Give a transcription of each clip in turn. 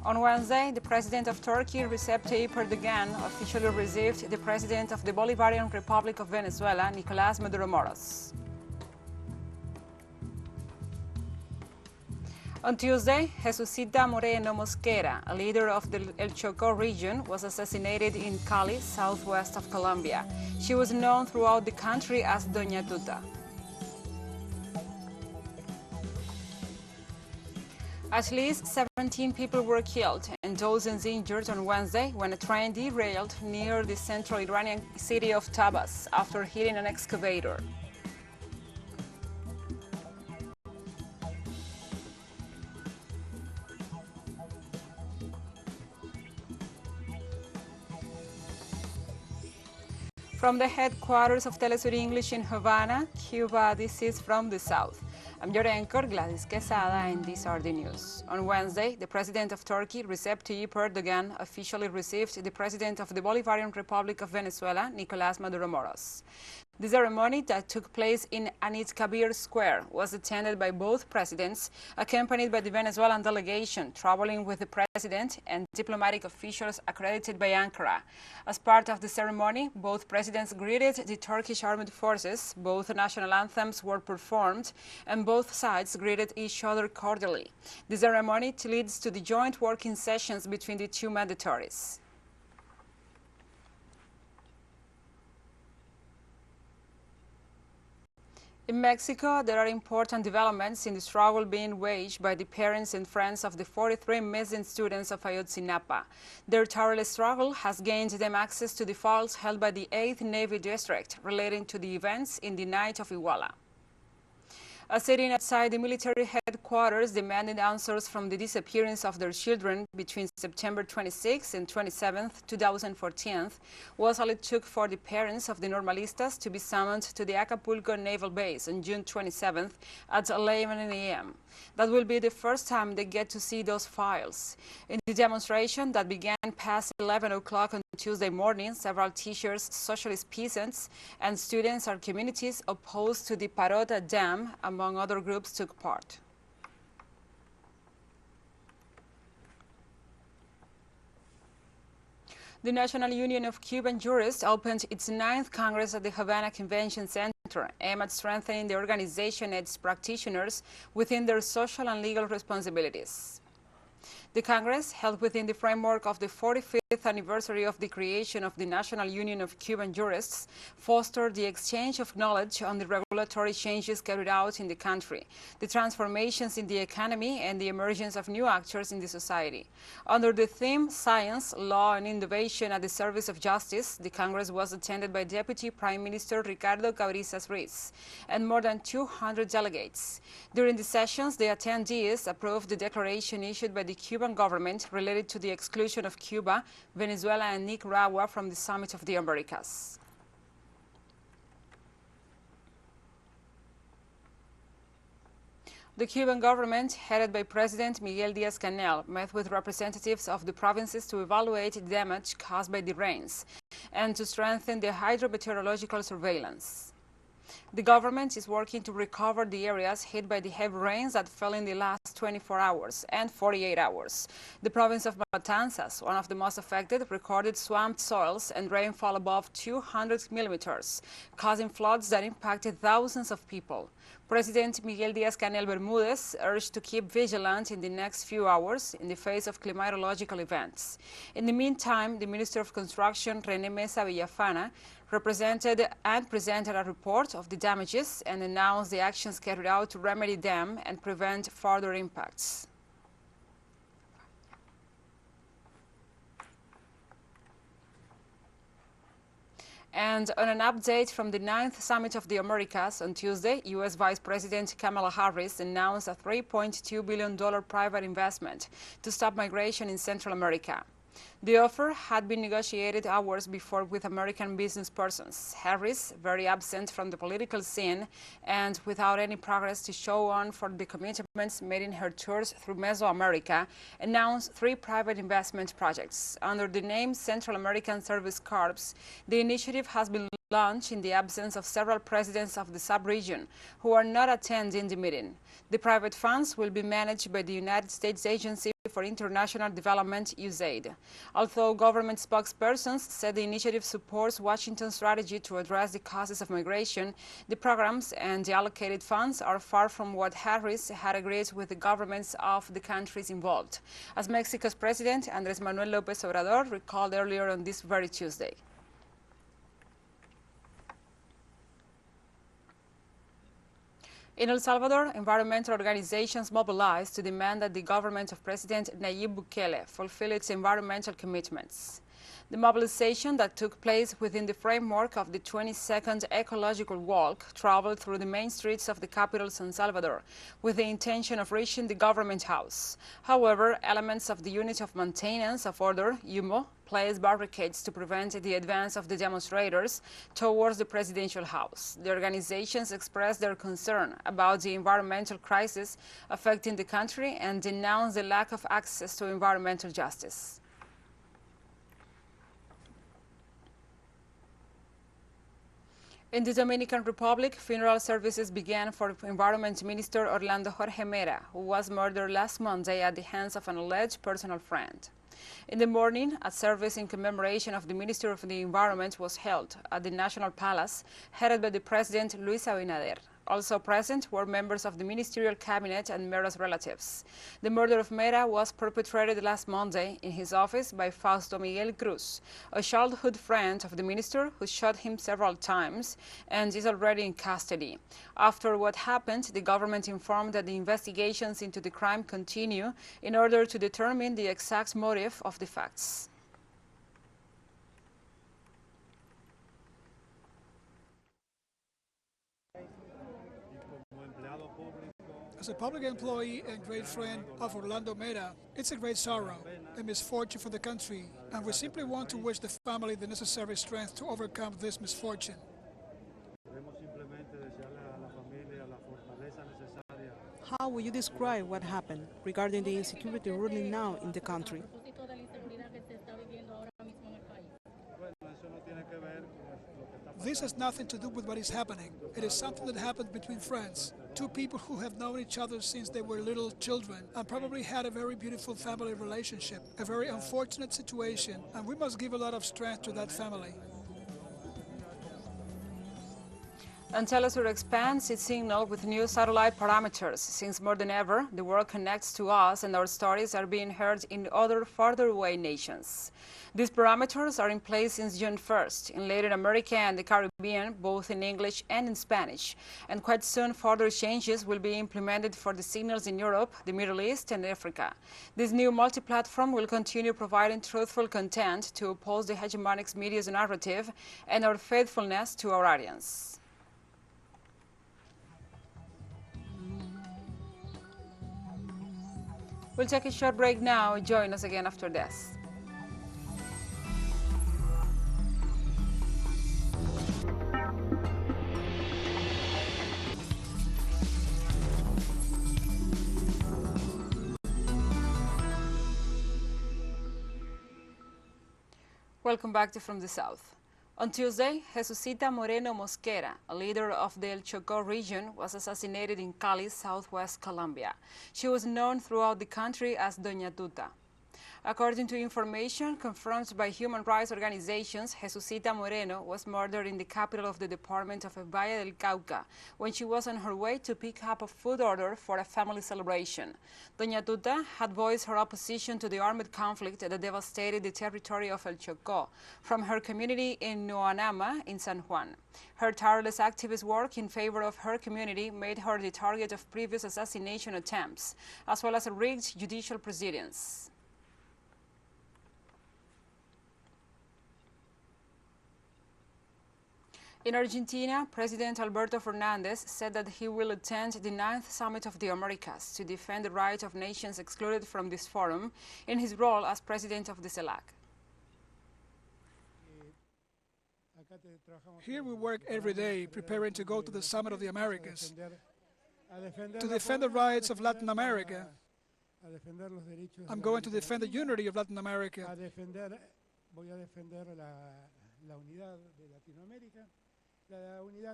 On Wednesday, the President of Turkey, Recep Tayyip Erdogan, officially received the President of the Bolivarian Republic of Venezuela, Nicolás Maduro Moros. On Tuesday, Jesucita Moreno Mosquera, a leader of the El Choco region, was assassinated in Cali, southwest of Colombia. She was known throughout the country as Doña Tuta. At least 17 people were killed and dozens injured on Wednesday when a train derailed near the central Iranian city of Tabas after hitting an excavator. From the headquarters of Telesur English in Havana, Cuba, this is From the South. I'm your anchor, Gladys Quesada, and these are the news. On Wednesday, the President of Turkey, Recep Tayyip Erdogan, officially received the President of the Bolivarian Republic of Venezuela, Nicolás Maduro Moros. The ceremony that took place in Anit Kabir Square was attended by both presidents, accompanied by the Venezuelan delegation traveling with the president and diplomatic officials accredited by Ankara. As part of the ceremony, both presidents greeted the Turkish armed forces, both national anthems were performed, and both sides greeted each other cordially. The ceremony leads to the joint working sessions between the two mandatories. In Mexico, there are important developments in the struggle being waged by the parents and friends of the 43 missing students of Ayotzinapa. Their tireless struggle has gained them access to the files held by the 8th Navy District relating to the events in the night of Iguala. Sitting outside the military headquarters demanding answers from the disappearance of their children between September 26 and 27, 2014, was all it took for the parents of the Normalistas to be summoned to the Acapulco Naval Base on June 27 at 11 a.m. That will be the first time they get to see those files. In the demonstration that began past 11 o'clock on Tuesday morning, several teachers, socialist peasants, and students or communities opposed to the Parota Dam, among other groups, took part. The National Union of Cuban Jurists opened its 9th Congress at the Havana Convention Center, aimed at strengthening the organization and its practitioners within their social and legal responsibilities. The Congress, held within the framework of the 45th anniversary of the creation of the National Union of Cuban Jurists, fostered the exchange of knowledge on the regulatory changes carried out in the country, the transformations in the economy, and the emergence of new actors in the society. Under the theme Science, Law, and Innovation at the Service of Justice, the Congress was attended by Deputy Prime Minister Ricardo Cabrizas Ruiz and more than 200 delegates. During the sessions, the attendees approved the declaration issued by the Cuban government related to the exclusion of Cuba, Venezuela, and Nicaragua from the Summit of the Americas. The Cuban government, headed by President Miguel Díaz-Canel, met with representatives of the provinces to evaluate the damage caused by the rains and to strengthen the hydrometeorological surveillance. The government is working to recover the areas hit by the heavy rains that fell in the last 24 hours and 48 hours. The province of Matanzas, one of the most affected, recorded swamped soils and rainfall above 200 millimeters, causing floods that impacted thousands of people. President Miguel Díaz-Canel Bermúdez urged to keep vigilant in the next few hours in the face of climatological events. In the meantime, the Minister of Construction, René Mesa Villafana, represented and presented a report of the damages and announced the actions carried out to remedy them and prevent further impacts. And on an update from the 9th Summit of the Americas on Tuesday, U.S. Vice President Kamala Harris announced a $3.2 billion private investment to stop migration in Central America. The offer had been negotiated hours before with American business persons. Harris, very absent from the political scene and without any progress to show on for the commitments made in her tours through Mesoamerica, announced 3 private investment projects. Under the name Central American Service Corps, the initiative has been launched in the absence of several presidents of the sub-region who are not attending the meeting. The private funds will be managed by the United States Agency for International Development, USAID. Although government spokespersons said the initiative supports Washington's strategy to address the causes of migration, the programs and the allocated funds are far from what Harris had agreed with the governments of the countries involved, as Mexico's President Andrés Manuel López Obrador recalled earlier on this very Tuesday. In El Salvador, environmental organizations mobilized to demand that the government of President Nayib Bukele fulfill its environmental commitments. The mobilization that took place within the framework of the 22nd Ecological Walk traveled through the main streets of the capital, San Salvador, with the intention of reaching the government house. However, elements of the Unit of Maintenance of Order, UMO, placed barricades to prevent the advance of the demonstrators towards the presidential house. The organizations expressed their concern about the environmental crisis affecting the country and denounced the lack of access to environmental justice. In the Dominican Republic, funeral services began for Environment Minister Orlando Jorge Mera, who was murdered last Monday at the hands of an alleged personal friend. In the morning, a service in commemoration of the Minister of the Environment was held at the National Palace, headed by the President Luis Abinader. Also present were members of the ministerial cabinet and Mera's relatives. The murder of Mera was perpetrated last Monday in his office by Fausto Miguel Cruz, a childhood friend of the minister who shot him several times and is already in custody. After what happened, the government informed that the investigations into the crime continue in order to determine the exact motive of the facts. As a public employee and great friend of Orlando Mera, it's a great sorrow, a misfortune for the country, and we simply want to wish the family the necessary strength to overcome this misfortune. How would you describe what happened regarding the insecurity ruling now in the country? This has nothing to do with what is happening. It is something that happened between friends. 2 people who have known each other since they were little children and probably had a very beautiful family relationship. A very unfortunate situation, and we must give a lot of strength to that family. And Telesur expands its signal with new satellite parameters. Since more than ever, the world connects to us and our stories are being heard in other farther away nations. These parameters are in place since June 1st in Latin America and the Caribbean, both in English and in Spanish. And quite soon, further changes will be implemented for the signals in Europe, the Middle East, and Africa. This new multi-platform will continue providing truthful content to oppose the hegemonic media's narrative and our faithfulness to our audience. We'll take a short break now. Join us again after this. Welcome back to From the South. On Tuesday, Jesucita Moreno Mosquera, a leader of the El Choco region, was assassinated in Cali, southwest Colombia. She was known throughout the country as Doña Tuta. According to information confirmed by human rights organizations, Jesucita Moreno was murdered in the capital of the department of Valle del Cauca when she was on her way to pick up a food order for a family celebration. Doña Tuta had voiced her opposition to the armed conflict that devastated the territory of El Choco from her community in Noanama in San Juan. Her tireless activist work in favor of her community made her the target of previous assassination attempts, as well as rigged judicial proceedings. In Argentina, President Alberto Fernandez said that he will attend the 9th Summit of the Americas to defend the right of nations excluded from this forum in his role as president of the CELAC. Here we work every day preparing to go to the Summit of the Americas, to defend the rights of Latin America. I'm going to defend the unity of Latin America.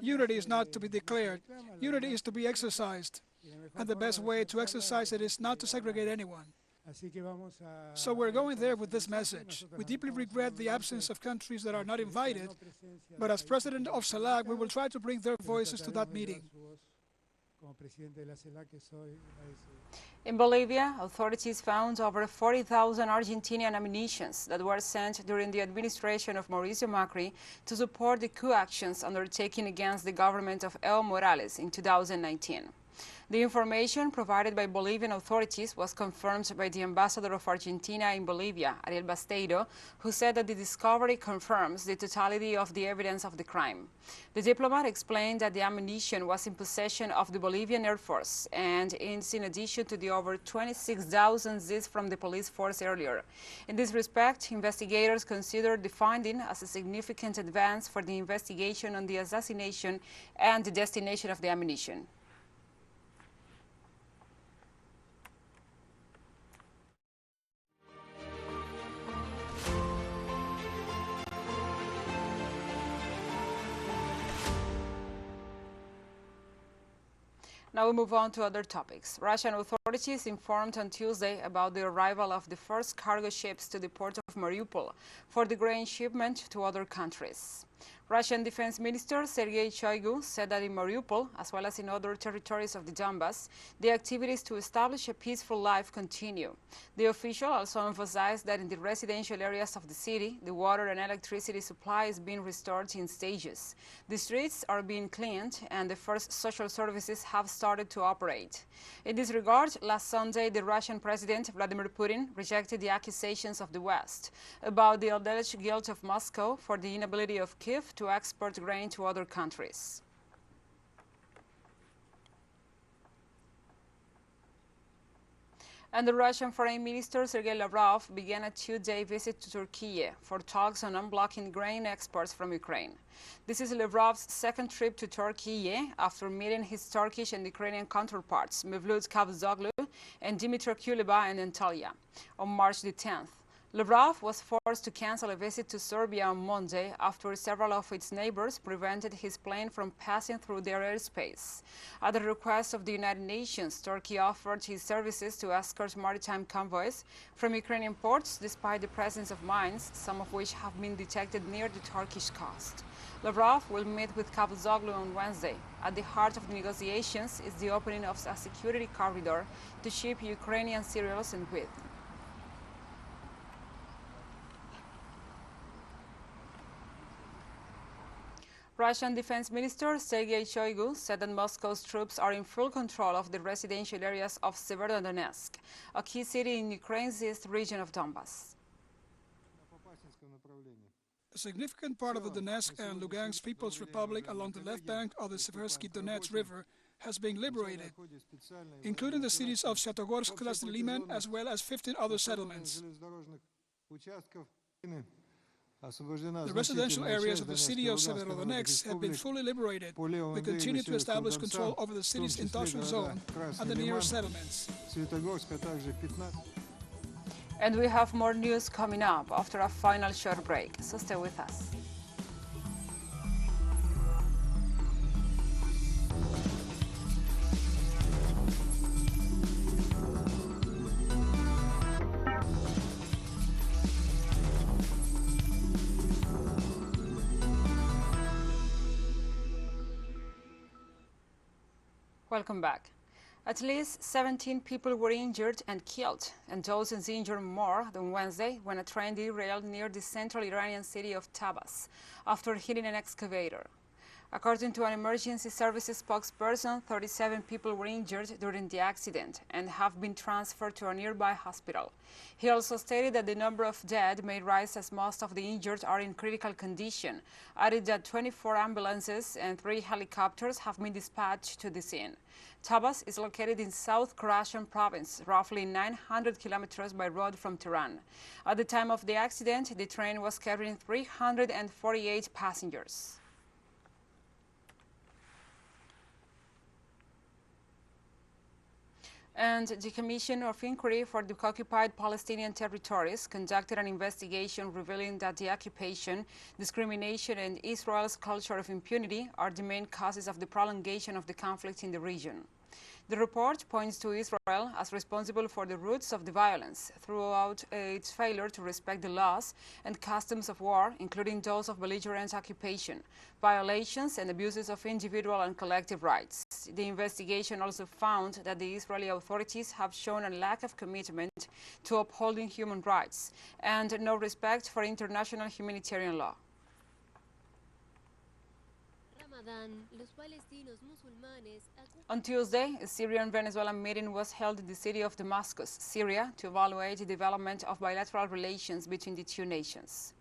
Unity is not to be declared. Unity is to be exercised. And the best way to exercise it is not to segregate anyone. So we're going there with this message. We deeply regret the absence of countries that are not invited, but as president of CELAC, we will try to bring their voices to that meeting. In Bolivia, authorities found over 40,000 Argentinian ammunitions that were sent during the administration of Mauricio Macri to support the coup actions undertaken against the government of Evo Morales in 2019. The information provided by Bolivian authorities was confirmed by the ambassador of Argentina in Bolivia, Ariel Basteiro, who said that the discovery confirms the totality of the evidence of the crime. The diplomat explained that the ammunition was in possession of the Bolivian Air Force and is in addition to the over 26,000 seized from the police force earlier. In this respect, investigators consider the finding as a significant advance for the investigation on the assassination and the destination of the ammunition. Now we move on to other topics. Russian authorities informed on Tuesday about the arrival of the first cargo ships to the port of Mariupol for the grain shipment to other countries. Russian Defense Minister Sergey Shoigu said that in Mariupol, as well as in other territories of the Donbas, the activities to establish a peaceful life continue. The official also emphasized that in the residential areas of the city, the water and electricity supply is being restored in stages. The streets are being cleaned and the first social services have started to operate. In this regard, last Sunday, the Russian President Vladimir Putin rejected the accusations of the West about the alleged guilt of Moscow for the inability of Kyiv to export grain to other countries. And the Russian Foreign Minister Sergey Lavrov began a two-day visit to Türkiye for talks on unblocking grain exports from Ukraine. This is Lavrov's second trip to Türkiye after meeting his Turkish and Ukrainian counterparts Mevlut Cavusoglu and Dimitar Kuleba and Antalya on March the 10th. Lavrov was forced to cancel a visit to Serbia on Monday after several of its neighbors prevented his plane from passing through their airspace. At the request of the United Nations, Turkey offered its services to escort maritime convoys from Ukrainian ports despite the presence of mines, some of which have been detected near the Turkish coast. Lavrov will meet with Cavusoglu on Wednesday. At the heart of the negotiations is the opening of a security corridor to ship Ukrainian cereals and wheat. Russian Defense Minister Sergey Shoigu said that Moscow's troops are in full control of the residential areas of Sverdlovsk, a key city in Ukraine's east region of Donbas. A significant part of the Donetsk and Lugansk People's Republic along the left bank of the Seversky Donets River has been liberated, including the cities of Shatogorsk, Krasny Liman, as well as 15 other settlements. The residential areas of the city of Sverdlovsk have been fully liberated. We continue to establish control over the city's industrial zone and the nearest settlements. And we have more news coming up after a final short break, so stay with us. Welcome back. At least 17 people were injured and killed, and dozens injured more than Wednesday when a train derailed near the central Iranian city of Tabas after hitting an excavator. According to an emergency services spokesperson, 37 people were injured during the accident and have been transferred to a nearby hospital. He also stated that the number of dead may rise as most of the injured are in critical condition, added that 24 ambulances and 3 helicopters have been dispatched to the scene. Tabas is located in South Khorasan province, roughly 900 kilometers by road from Tehran. At the time of the accident, the train was carrying 348 passengers. And the Commission of Inquiry for the Occupied Palestinian Territories conducted an investigation revealing that the occupation, discrimination, and Israel's culture of impunity are the main causes of the prolongation of the conflict in the region. The report points to Israel as responsible for the roots of the violence throughout its failure to respect the laws and customs of war, including those of belligerent occupation, violations and abuses of individual and collective rights. The investigation also found that the Israeli authorities have shown a lack of commitment to upholding human rights and no respect for international humanitarian law. On Tuesday, a Syrian Venezuelan meeting was held in the city of Damascus, Syria, to evaluate the development of bilateral relations between the two nations.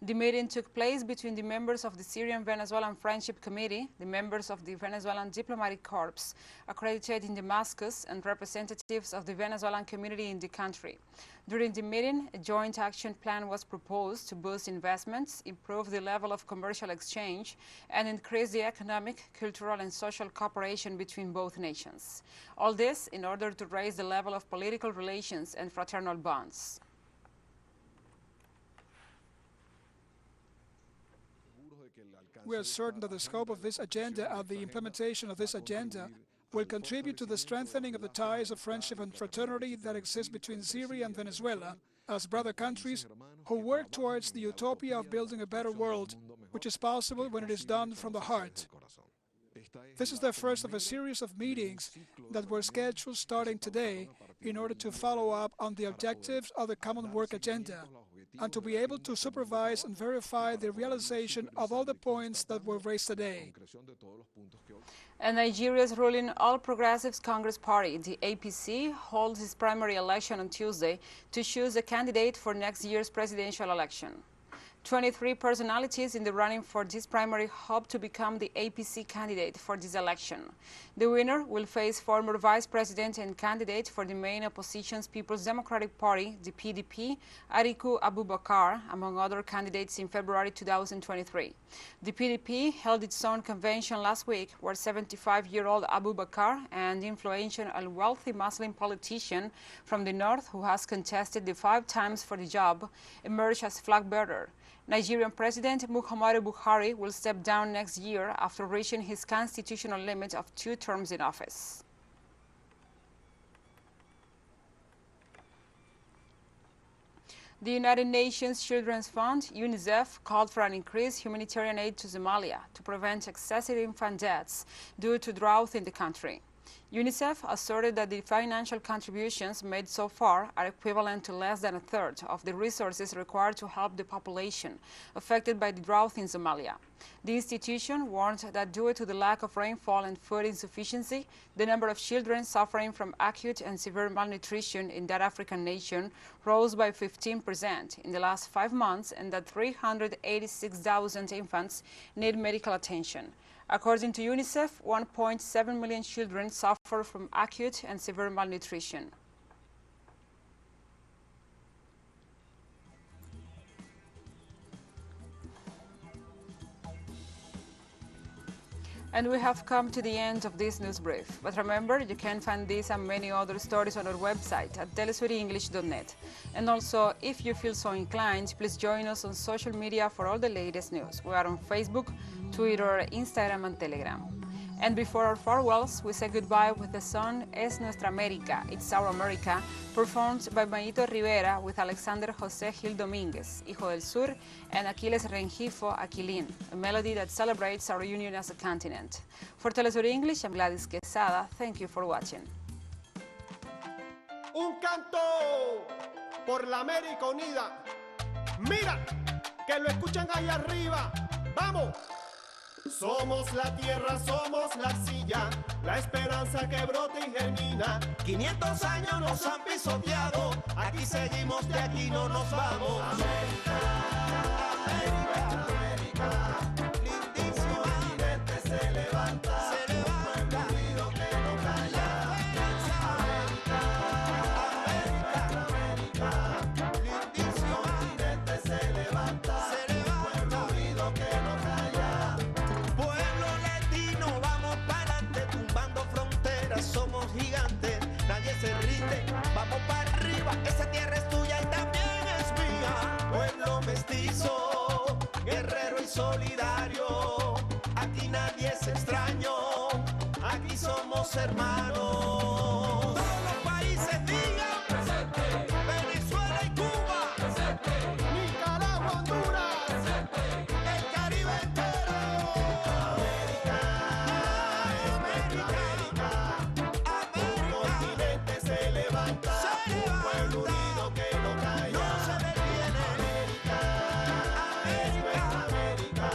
The meeting took place between the members of the Syrian Venezuelan Friendship Committee, the members of the Venezuelan Diplomatic Corps accredited in Damascus, and representatives of the Venezuelan community in the country. During the meeting, a joint action plan was proposed to boost investments, improve the level of commercial exchange, and increase the economic, cultural, and social cooperation between both nations. All this in order to raise the level of political relations and fraternal bonds. We are certain that the scope of this agenda and the implementation of this agenda will contribute to the strengthening of the ties of friendship and fraternity that exist between Syria and Venezuela as brother countries who work towards the utopia of building a better world, which is possible when it is done from the heart. This is the first of a series of meetings that were scheduled starting today in order to follow up on the objectives of the Common Work Agenda and to be able to supervise and verify the realization of all the points that were raised today. And Nigeria's ruling All Progressives Congress Party, the APC, holds its primary election on Tuesday to choose a candidate for next year's presidential election. 23 personalities in the running for this primary hope to become the APC candidate for this election. The winner will face former vice president and candidate for the main opposition's People's Democratic Party, the PDP, Atiku Abubakar, among other candidates in February 2023. The PDP held its own convention last week, where 75-year-old Abubakar, an influential and wealthy Muslim politician from the north who has contested the 5 times for the job, emerged as flag bearer. Nigerian President Muhammadu Buhari will step down next year after reaching his constitutional limit of 2 terms in office. The United Nations Children's Fund, UNICEF, called for an increased humanitarian aid to Somalia to prevent excessive infant deaths due to drought in the country. UNICEF asserted that the financial contributions made so far are equivalent to less than a third of the resources required to help the population affected by the drought in Somalia. The institution warned that due to the lack of rainfall and food insufficiency, the number of children suffering from acute and severe malnutrition in that African nation rose by 15% in the last 5 months, and that 386,000 infants need medical attention. According to UNICEF, 1.7 million children suffer from acute and severe malnutrition. And we have come to the end of this news brief. But remember, you can find this and many other stories on our website at telesurenglish.net. And also, if you feel so inclined, please join us on social media for all the latest news. We are on Facebook, Twitter, Instagram, and Telegram. And before our farewells, we say goodbye with the song Es Nuestra América, It's Our America, performed by Mayito Rivera with Alexander José Gil Domínguez, Hijo del Sur, and Aquiles Rengifo Aquilín, a melody that celebrates our union as a continent. For Telesur English, I'm Gladys Quesada. Thank you for watching. Un canto por la América Unida. Mira, que lo escuchan allá arriba. ¡Vamos! Somos la tierra, somos la silla, la esperanza que brota y germina. 500 años nos han pisoteado, aquí seguimos, de aquí no nos vamos. América, América, América, lindísimo continente se levanta, un pueblo unido que no calla. América, América, América, lindísimo continente se levanta, un pueblo unido que no calla. Pueblo latino, vamos para adelante, tumbando fronteras, somos gigantes, nadie se rinde, vamos para arriba, esa tierra es tuya y también es mía. Pueblo mestizo, guerrero y solidario, aquí nadie es extraño, aquí somos hermanos. Todos los países digan presente, Venezuela y Cuba presente, Nicaragua, Honduras presente, el Caribe entero. América, América, América, un continente se levanta, un pueblo unido que no calla. No se detiene. América, América, América,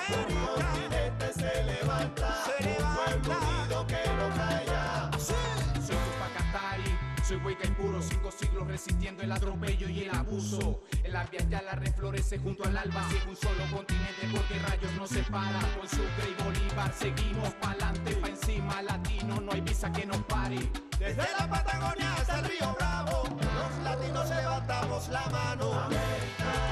un continente se levanta, un pueblo unido que no calla. Soy Tupacatari, soy hueca impuro, 5 siglos resistiendo el atropello y el abuso. El ambiente la reflorece junto al alba, sigue un solo continente porque rayos nos separa. Con Sucre y Bolívar seguimos pa'lante, pa' encima latino, no hay visa que nos pare. Desde la Patagonia hasta el Río Bravo, los latinos levantamos la mano. América,